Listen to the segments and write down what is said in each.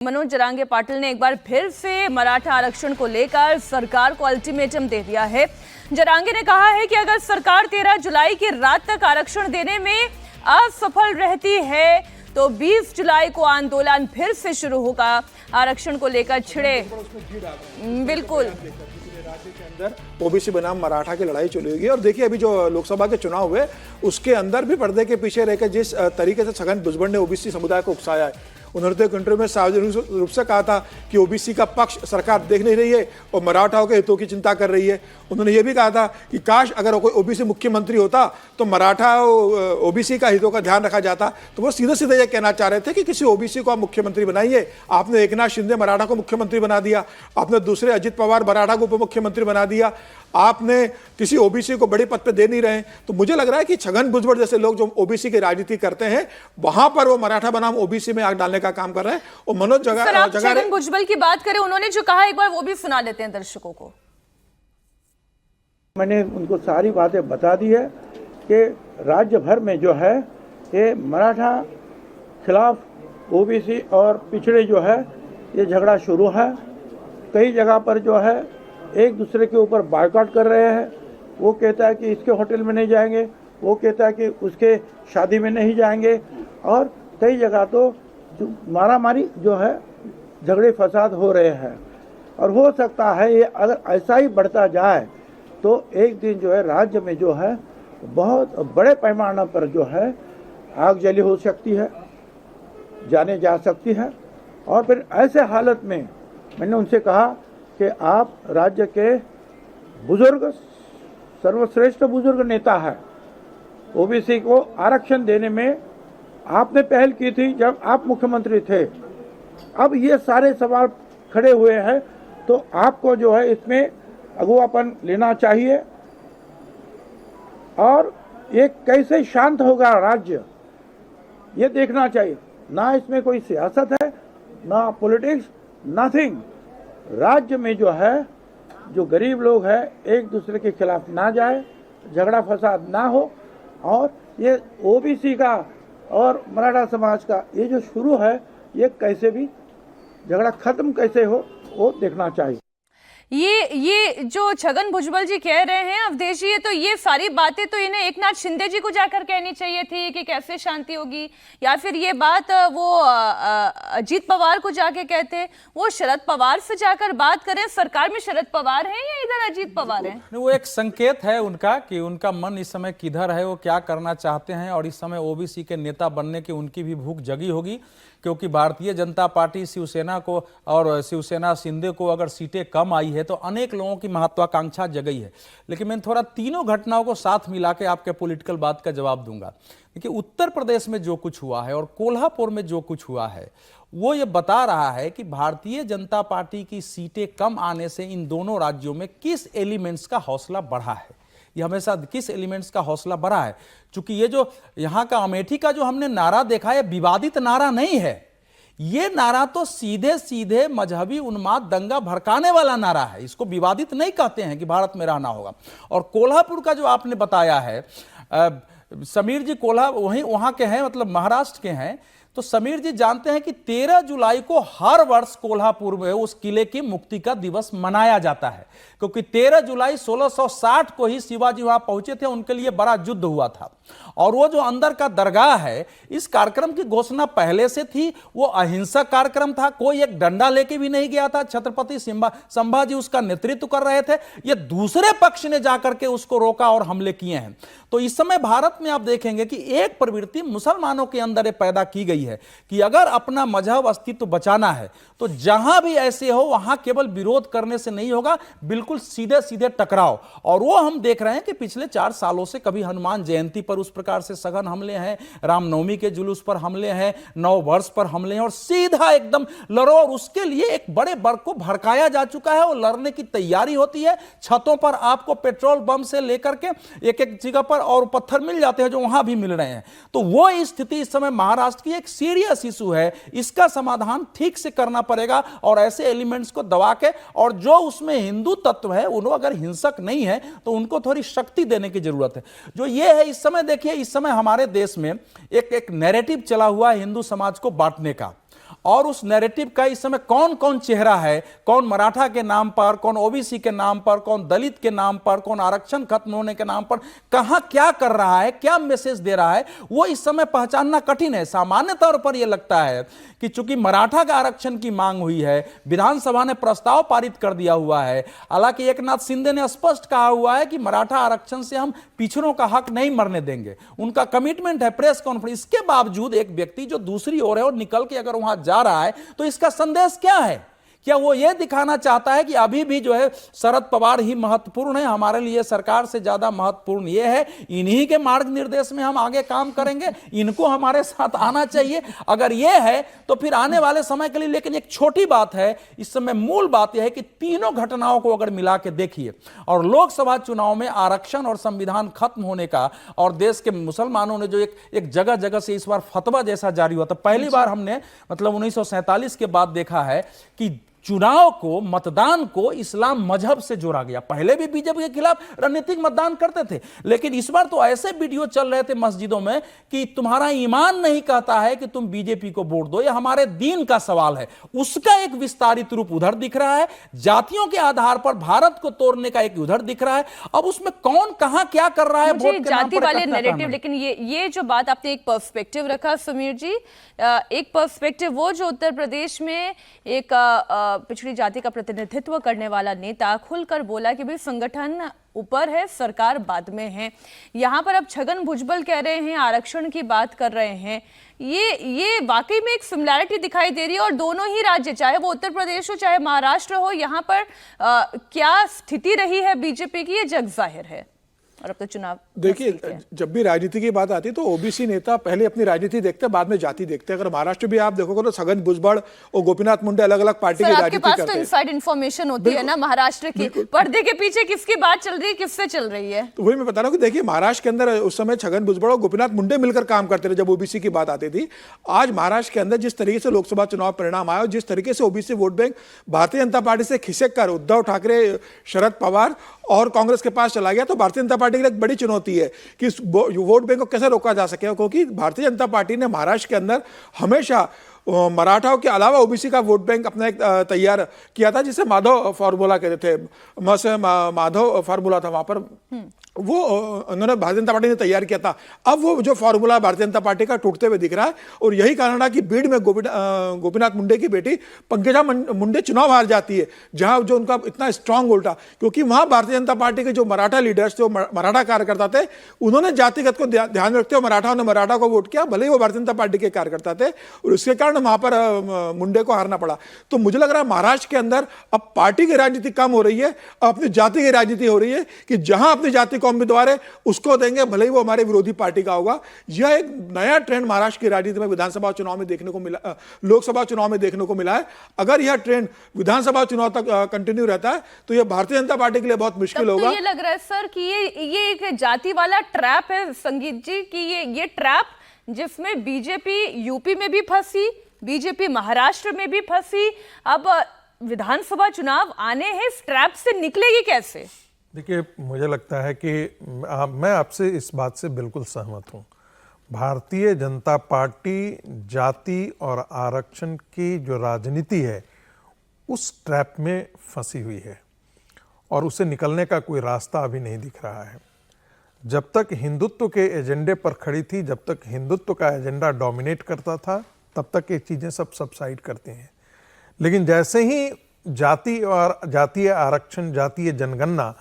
मनोज जरांगे पाटिल ने एक बार फिर से मराठा आरक्षण को लेकर सरकार को अल्टीमेटम दे दिया है। जरांगे ने कहा है कि अगर सरकार 13 जुलाई की रात तक आरक्षण देने में असफल रहती है तो 20 जुलाई को आंदोलन फिर से शुरू होगा। आरक्षण को लेकर छिड़े बिल्कुल राज्य के अंदर ओबीसी बनाम मराठा की लड़ाई चलेगी। और देखिए अभी जो लोकसभा के चुनाव हुए उसके अंदर भी पर्दे के पीछे रहकर जिस तरीके से छगन भुजबल ने ओबीसी समुदाय को उकसाया है, उन्होंने तो एक इंटरव्यू में सार्वजनिक रूप से कहा था कि ओबीसी का पक्ष सरकार देख नहीं रही है और मराठाओं के हितों की चिंता कर रही है। उन्होंने ये भी कहा था कि काश अगर कोई ओबीसी मुख्यमंत्री होता तो मराठा ओबीसी का हितों का ध्यान रखा जाता। तो वो सीधे सीधे ये कहना चाह रहे थे कि किसी ओबीसी को आप मुख्यमंत्री बनाइए। आपने एकनाथ शिंदे मराठा को मुख्यमंत्री बना दिया, आपने दूसरे अजित पवार मराठा को उप मुख्यमंत्री बना दिया, आपने किसी ओबीसी को बड़े पद पे दे नहीं रहे। तो मुझे लग रहा है कि छगन भुजबल जैसे लोग जो ओबीसी की राजनीति करते हैं वहां पर वो मराठा बनाम ओबीसी में आग डालने का काम कर रहे हैं। और मनोज छगन भुजबल की बात करें, उन्होंने जो कहा एक बार वो भी सुना लेते हैं दर्शकों को। मैंने उनको सारी बातें बता दी है कि राज्य भर में जो है ये मराठा खिलाफ ओबीसी और पिछड़े जो है ये झगड़ा शुरू है। कई जगह पर जो है एक दूसरे के ऊपर बायकॉट कर रहे हैं। वो कहता है कि इसके होटल में नहीं जाएंगे, वो कहता है कि उसके शादी में नहीं जाएंगे, और कई जगह तो मारामारी जो है झगड़े फसाद हो रहे हैं। और हो सकता है ये अगर ऐसा ही बढ़ता जाए तो एक दिन जो है राज्य में जो है बहुत बड़े पैमाने पर जो है आगजनी हो सकती है, जाने जा सकती है। और फिर ऐसे हालत में मैंने उनसे कहा कि आप राज्य के बुजुर्ग, सर्वश्रेष्ठ बुजुर्ग नेता है, ओबीसी को आरक्षण देने में आपने पहल की थी जब आप मुख्यमंत्री थे। अब ये सारे सवाल खड़े हुए हैं तो आपको जो है इसमें अगुवापन लेना चाहिए। और ये कैसे शांत होगा राज्य, ये देखना चाहिए। ना इसमें कोई सियासत है, ना पॉलिटिक्स, नथिंग। राज्य में जो है जो गरीब लोग हैं एक दूसरे के खिलाफ ना जाए, झगड़ा फसाद ना हो, और ये ओबीसी का और मराठा समाज का ये जो शुरू है ये कैसे भी झगड़ा खत्म कैसे हो वो देखना चाहिए। ये जो छगन भुजबल जी कह रहे हैं अवधेश जी, तो ये सारी बातें तो इन्हें एकनाथ शिंदे जी को जाकर कहनी चाहिए थी कि कैसे शांति होगी, या फिर ये बात वो अजीत पवार को जाके कहते, वो शरद पवार से जाकर बात करें। सरकार में शरद पवार है या इधर अजीत पवार है? वो एक संकेत है उनका कि उनका मन इस समय किधर है, वो क्या करना चाहते हैं। और इस समय ओबीसी के नेता बनने की उनकी भी भूख जगी होगी, क्योंकि भारतीय जनता पार्टी शिवसेना को और शिवसेना शिंदे को अगर सीटें कम आई है तो अनेक लोगों की महत्वाकांक्षा जगई है। लेकिन मैं थोड़ा तीनों घटनाओं को साथ मिला के आपके पॉलिटिकल बात का जवाब दूंगा। देखिए, उत्तर प्रदेश में जो कुछ हुआ है और कोल्हापुर में जो कुछ हुआ है वो ये बता रहा है कि भारतीय जनता पार्टी की सीटें कम आने से इन दोनों राज्यों में किस एलिमेंट्स का हौसला बढ़ा है। ये हमेशा किस एलिमेंट्स का हौसला बढ़ा है, क्योंकि ये जो यहाँ का अमेठी का जो हमने नारा देखा है विवादित नारा नहीं है। ये नारा तो सीधे सीधे मजहबी उन्माद दंगा भड़काने वाला नारा है। इसको विवादित नहीं कहते हैं कि भारत में रहना होगा। और कोल्हापुर का जो आपने बताया है, समीर जी वहां के हैं, मतलब महाराष्ट्र के हैं। तो समीर जी जानते हैं कि 13 जुलाई को हर वर्ष कोल्हापुर में उस किले की मुक्ति का दिवस मनाया जाता है, क्योंकि 13 जुलाई 1660 को ही शिवाजी वहां पहुंचे थे, उनके लिए बड़ा युद्ध हुआ था। और वो जो अंदर का दरगाह है, इस कार्यक्रम की घोषणा पहले से थी। वो अहिंसक कार्यक्रम था, कोई एक डंडा लेके भी नहीं गया था। छत्रपति संभाजी उसका नेतृत्व कर रहे थे। ये दूसरे पक्ष ने जाकर के उसको रोका और हमले किए हैं। तो इस समय भारत में आप देखेंगे कि एक प्रवृत्ति मुसलमानों के अंदर पैदा की गई है कि अगर अपना मजहब अस्तित्व बचाना है तो जहां भी ऐसे हो वहां केवल विरोध करने से नहीं होगा, बिल्कुल सीधे सीधे टकराव। और वो हम देख रहे हैं कि पिछले 4 सालों से कभी हनुमान जयंती पर उस प्रकार से सघन हमले हैं, रामनवमी के जुलूस पर हमले हैं, नव वर्ष पर हमले हैं, और सीधा एकदम लड़ो। और उसके लिए एक बड़े वर्ग को भड़काया जा चुका है और लड़ने की तैयारी होती है। छतों पर आपको पेट्रोल बम से लेकर के एक एक जगह पर और पत्थर मिल जाते हैं जो वहां भी मिल रहे हैं। तो वो स्थिति इस समय महाराष्ट्र की एक सीरियस इशू है। इसका समाधान ठीक से करना पड़ेगा और ऐसे एलिमेंट्स को दबा के, और जो उसमें हिंदू तत्व है उन्होंने अगर हिंसक नहीं है तो उनको थोड़ी शक्ति देने की जरूरत है। जो ये है इस समय, देखिए इस समय हमारे देश में एक नैरेटिव चला हुआ है हिंदू समाज को बांटने का। और उस नैरेटिव का इस समय कौन कौन चेहरा है, कौन मराठा के नाम पर, कौन ओबीसी के नाम पर, कौन दलित के नाम पर, कौन आरक्षण खत्म होने के नाम पर कहां क्या कर रहा है, क्या मैसेज दे रहा है, वो इस समय पहचानना कठिन है। सामान्य तौर पर यह लगता है कि चूंकि मराठा का आरक्षण की मांग हुई है, विधानसभा ने प्रस्ताव पारित कर दिया हुआ है, हालांकि एकनाथ शिंदे ने स्पष्ट कहा हुआ है कि मराठा आरक्षण से हम पिछड़ों का हक नहीं मरने देंगे, उनका कमिटमेंट है प्रेस कॉन्फ्रेंस। इसके बावजूद एक व्यक्ति जो दूसरी ओर है और निकल के अगर वहां जा रहा है तो इसका संदेश क्या है? क्या वो ये दिखाना चाहता है कि अभी भी जो है शरद पवार ही महत्वपूर्ण है, हमारे लिए सरकार से ज्यादा महत्वपूर्ण ये है, इन्हीं के मार्ग निर्देश में हम आगे काम करेंगे, इनको हमारे साथ आना चाहिए? अगर ये है तो फिर आने वाले समय के लिए, लेकिन एक छोटी बात है इस समय, मूल बात यह है कि तीनों घटनाओं को अगर मिला के देखिए, और लोकसभा चुनाव में आरक्षण और संविधान खत्म होने का, और देश के मुसलमानों ने जो एक जगह जगह से इस बार फतवा जैसा जारी हुआ था, पहली बार हमने मतलब 1947 के बाद देखा है कि चुनाव को, मतदान को इस्लाम मजहब से जोड़ा गया। पहले भी बीजेपी के खिलाफ रणनीतिक मतदान करते थे, लेकिन इस बार तो ऐसे वीडियो चल रहे थे मस्जिदों में कि तुम्हारा ईमान नहीं कहता है कि तुम बीजेपी को वोट दो, यह हमारे दीन का सवाल है। उसका एक विस्तारित रूप उधर दिख रहा है, जातियों के आधार पर भारत को तोड़ने का एक उधर दिख रहा है। अब उसमें कौन कहां क्या कर रहा है, मुझे जाति वाले नैरेटिव, लेकिन ये जो बात आपने एक पर्सपेक्टिव रखा समीर जी, एक पर्सपेक्टिव वो जो उत्तर प्रदेश में एक पिछड़ी जाति का प्रतिनिधित्व करने वाला नेता खुलकर बोला कि भाई संगठन ऊपर है, सरकार बाद में है। यहाँ पर अब छगन भुजबल कह रहे हैं, आरक्षण की बात कर रहे हैं। ये वाकई में एक सिमिलैरिटी दिखाई दे रही है, और दोनों ही राज्य, चाहे वो उत्तर प्रदेश हो चाहे महाराष्ट्र हो, यहाँ पर क्या स्थिति रही है बीजेपी की, ये जग जाहिर है। और अब तो चुनाव, देखिए जब भी राजनीति की बात आती है तो ओबीसी नेता पहले अपनी राजनीति देखते हैं, बाद में जाति देखते हैं। अगर महाराष्ट्र भी आप देखोगे तो छगन भुजबल और गोपीनाथ मुंडे अलग अलग पार्टी की राजनीति करते हैं। तो इनसाइड इन्फॉर्मेशन होती है ना महाराष्ट्र की, पर्दे के पीछे किसकी बात चल रही है, किससे चल रही है। तो वही मैं बता रहा हूँ कि देखिए महाराष्ट्र के अंदर उस समय छगन भुजबल और गोपीनाथ मुंडे मिलकर काम करते थे जब ओबीसी की बात आती थी। आज महाराष्ट्र के अंदर जिस तरीके से लोकसभा चुनाव परिणाम आया और जिस तरीके से OBC vote bank Bharatiya Janata party से खिसक कर उद्धव ठाकरे, शरद पवार और कांग्रेस के पास चला गया, तो भारतीय जनता पार्टी के लिए एक बड़ी चुनौती है कि इस वोट बैंक को कैसे रोका जा सके, क्योंकि भारतीय जनता पार्टी ने महाराष्ट्र के अंदर हमेशा मराठाओं के अलावा ओबीसी का वोट बैंक अपना एक तैयार किया था, जिसे माधव फार्मूला कहते थे, माधव फार्मूला था वहां पर, वो उन्होंने भारतीय जनता पार्टी ने तैयार किया था। अब वो जो फार्मूला भारतीय जनता पार्टी का टूटते हुए दिख रहा है, और यही कारण है कि बीड में गोपीनाथ मुंडे की बेटी पंकजा मुंडे चुनाव हार जाती है, जहां जो उनका इतना स्ट्रांग वोट था, क्योंकि वहां भारतीय जनता पार्टी के जो मराठा लीडर्स थे, मराठा कार्यकर्ता थे, उन्होंने जातिगत को ध्यान रखते हुए मराठाओं ने मराठा को वोट किया, भले ही वो भारतीय जनता पार्टी के कार्यकर्ता थे, और उसके कारण वहां पर मुंडे को हारना पड़ा। तो मुझे लग रहा है महाराष्ट्र के अंदर अब पार्टी की राजनीति कम हो रही है, अपनी जाति की राजनीति हो रही है कि जहां अपनी जाति को उम्मीदवार है उसको देंगे, भले ही वो हमारे विरोधी पार्टी का होगा। यह एक नया ट्रेंड महाराष्ट्र की राजनीति में विधानसभा चुनाव में देखने को मिला, लोकसभा चुनाव में देखने को मिला है। अगर यह ट्रेंड विधानसभा चुनाव तक कंटिन्यू रहता है तो यह भारतीय जनता पार्टी के लिए बहुत मुश्किल होगा। तो ये लग रहा है सर कि ये एक जाति वाला ट्रैप है संगीत जी, कि ये ट्रैप जिसमें बीजेपी यूपी में भी फंसी, बीजेपी महाराष्ट्र में भी फंसी, अब विधानसभा चुनाव आने हैं, इस ट्रैप से निकलेगी कैसे? देखिए मुझे लगता है कि मैं आपसे इस बात से बिल्कुल सहमत हूँ। भारतीय जनता पार्टी जाति और आरक्षण की जो राजनीति है उस ट्रैप में फंसी हुई है, और उसे निकलने का कोई रास्ता अभी नहीं दिख रहा है। जब तक हिंदुत्व के एजेंडे पर खड़ी थी, जब तक हिंदुत्व का एजेंडा डोमिनेट करता था, तब तक ये चीज़ें सब सबसाइड करती हैं। लेकिन जैसे ही जाति और जातीय आरक्षण, जातीय जनगणना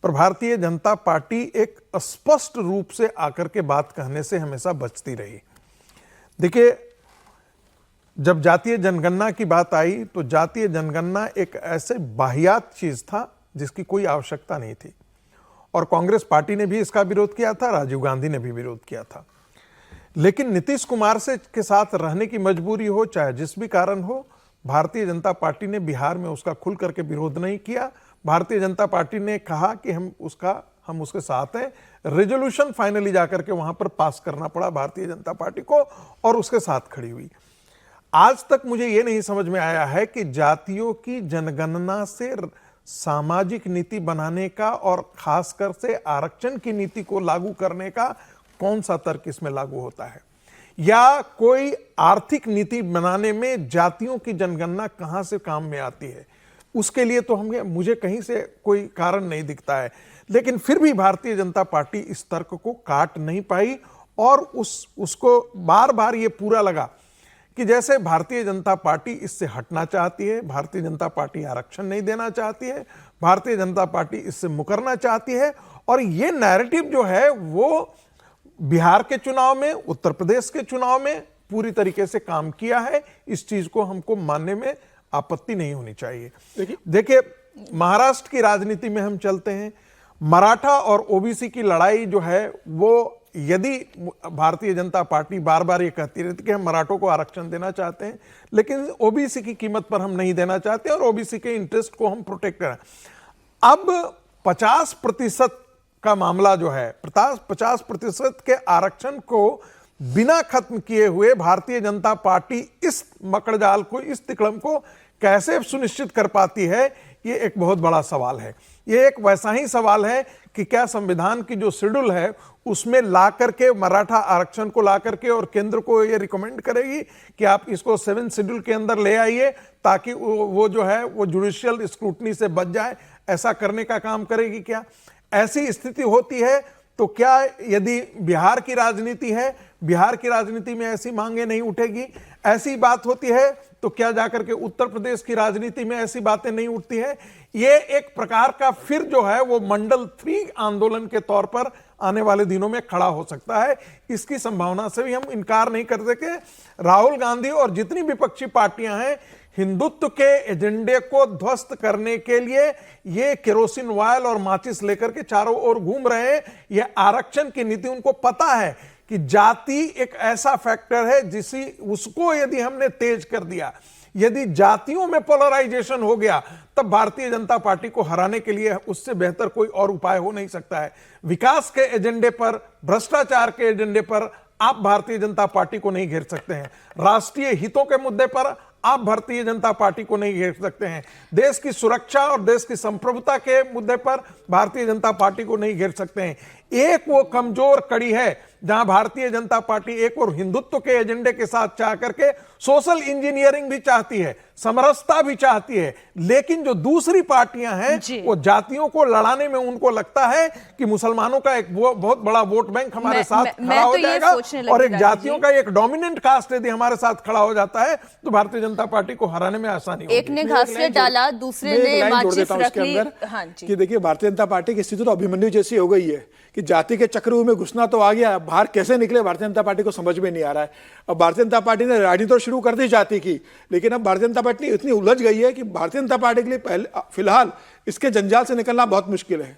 पर भारतीय जनता पार्टी एक स्पष्ट रूप से आकर के बात कहने से हमेशा बचती रही। देखिए जब जातीय जनगणना की बात आई तो जातीय जनगणना एक ऐसे बाहियात चीज था जिसकी कोई आवश्यकता नहीं थी, और कांग्रेस पार्टी ने भी इसका विरोध किया था, राजीव गांधी ने भी विरोध किया था। लेकिन नीतीश कुमार से के साथ रहने की मजबूरी हो, चाहे जिस भी कारण हो, भारतीय जनता पार्टी ने बिहार में उसका खुल करके विरोध नहीं किया। भारतीय जनता पार्टी ने कहा कि हम उसके साथ हैं। रेजोल्यूशन फाइनली जाकर के वहां पर पास करना पड़ा भारतीय जनता पार्टी को, और उसके साथ खड़ी हुई। आज तक मुझे यह नहीं समझ में आया है कि जातियों की जनगणना से सामाजिक नीति बनाने का और खासकर से आरक्षण की नीति को लागू करने का कौन सा तर्क इसमें लागू होता है। या कोई आर्थिक नीति बनाने में जातियों की जनगणना कहां से काम में आती है, उसके लिए तो मुझे कहीं से कोई कारण नहीं दिखता है। लेकिन फिर भी भारतीय जनता पार्टी इस तर्क को काट नहीं पाई और उसको बार बार ये पूरा लगा कि जैसे भारतीय जनता पार्टी इससे हटना चाहती है, भारतीय जनता पार्टी आरक्षण नहीं देना चाहती है, भारतीय जनता पार्टी इससे मुकरना चाहती है। और ये नैरेटिव जो है वो बिहार के चुनाव में, उत्तर प्रदेश के चुनाव में पूरी तरीके से काम किया है। इस चीज को हमको मानने में आपत्ति नहीं होनी चाहिए। देखिए महाराष्ट्र की राजनीति में हम चलते हैं, मराठा और ओबीसी की लड़ाई जो है वो, यदि भारतीय जनता पार्टी बार बार ये कहती रहती कि हम मराठों को आरक्षण देना चाहते हैं लेकिन ओबीसी की कीमत पर हम नहीं देना चाहते और ओबीसी के इंटरेस्ट को हम प्रोटेक्ट करें। अब 50% का मामला जो है, 50% के आरक्षण को बिना खत्म किए हुए भारतीय जनता पार्टी इस मकड़जाल को, इस तिकड़म को कैसे सुनिश्चित कर पाती है, ये एक बहुत बड़ा सवाल है। ये एक वैसा ही सवाल है कि क्या संविधान की जो शेड्यूल है उसमें ला करके, मराठा आरक्षण को ला करके और केंद्र को ये रिकमेंड करेगी कि आप इसको 7 शेड्यूल के अंदर ले आइए ताकि वो जो है वो जुडिशियल स्क्रूटनी से बच जाए, ऐसा करने का काम करेगी क्या? ऐसी स्थिति होती है तो क्या, यदि बिहार की राजनीति है, बिहार की राजनीति में ऐसी मांगे नहीं उठेगी? ऐसी बात होती है तो क्या जाकर के उत्तर प्रदेश की राजनीति में ऐसी बातें नहीं उठती है? ये एक प्रकार का फिर जो है वो मंडल 3 आंदोलन के तौर पर आने वाले दिनों में खड़ा हो सकता है। इसकी संभावना से भी हम इनकार नहीं कर सके। राहुल गांधी और जितनी विपक्षी पार्टियां हैं, हिंदुत्व के एजेंडे को ध्वस्त करने के लिए ये केरोसिन ऑयल और माचिस लेकर के चारों ओर घूम रहे हैं। ये आरक्षण की नीति, उनको पता है कि जाति एक ऐसा फैक्टर है उसको यदि हमने तेज कर दिया, यदि जातियों में पोलराइजेशन हो गया, तब भारतीय जनता पार्टी को हराने के लिए उससे बेहतर कोई और उपाय हो नहीं सकता है। विकास के एजेंडे पर, भ्रष्टाचार के एजेंडे पर आप भारतीय जनता पार्टी को नहीं घेर सकते हैं। राष्ट्रीय हितों के मुद्दे पर आप भारतीय जनता पार्टी को नहीं घेर सकते हैं। देश की सुरक्षा और देश की संप्रभुता के मुद्दे पर भारतीय जनता पार्टी को नहीं घेर सकते हैं। एक वो कमजोर कड़ी है जहां भारतीय जनता पार्टी एक और हिंदुत्व के एजेंडे के साथ चाह करके सोशल इंजीनियरिंग भी चाहती है, समरसता भी चाहती है, लेकिन जो दूसरी पार्टियां हैं वो जातियों को लड़ाने में उनको लगता है कि मुसलमानों का एक बहुत बड़ा वोट बैंक हमारे साथ खड़ा हो जाएगा और एक जातियों का एक डोमिनेंट कास्ट यदि हमारे साथ खड़ा हो जाता है तो भारतीय जनता पार्टी को हराने में आसानी होगी। एक ने घासलेट डाला, दूसरे ने माचिस रख ली। हाँ जी, कि देखिए भारतीय जनता पार्टी की स्थिति तो अभिमन्यु जैसी हो गई है कि जाति के चक्रव्यूह में घुसना तो आ गया, बाहर कैसे निकले भारतीय जनता पार्टी को समझ में नहीं आ रहा है। अब भारतीय जनता पार्टी ने राजनीति तो शुरू कर दी जाति की, लेकिन अब भारतीय जनता पार्टी इतनी उलझ गई है कि भारतीय जनता पार्टी के लिए फिलहाल इसके जंजाल से निकलना बहुत मुश्किल है।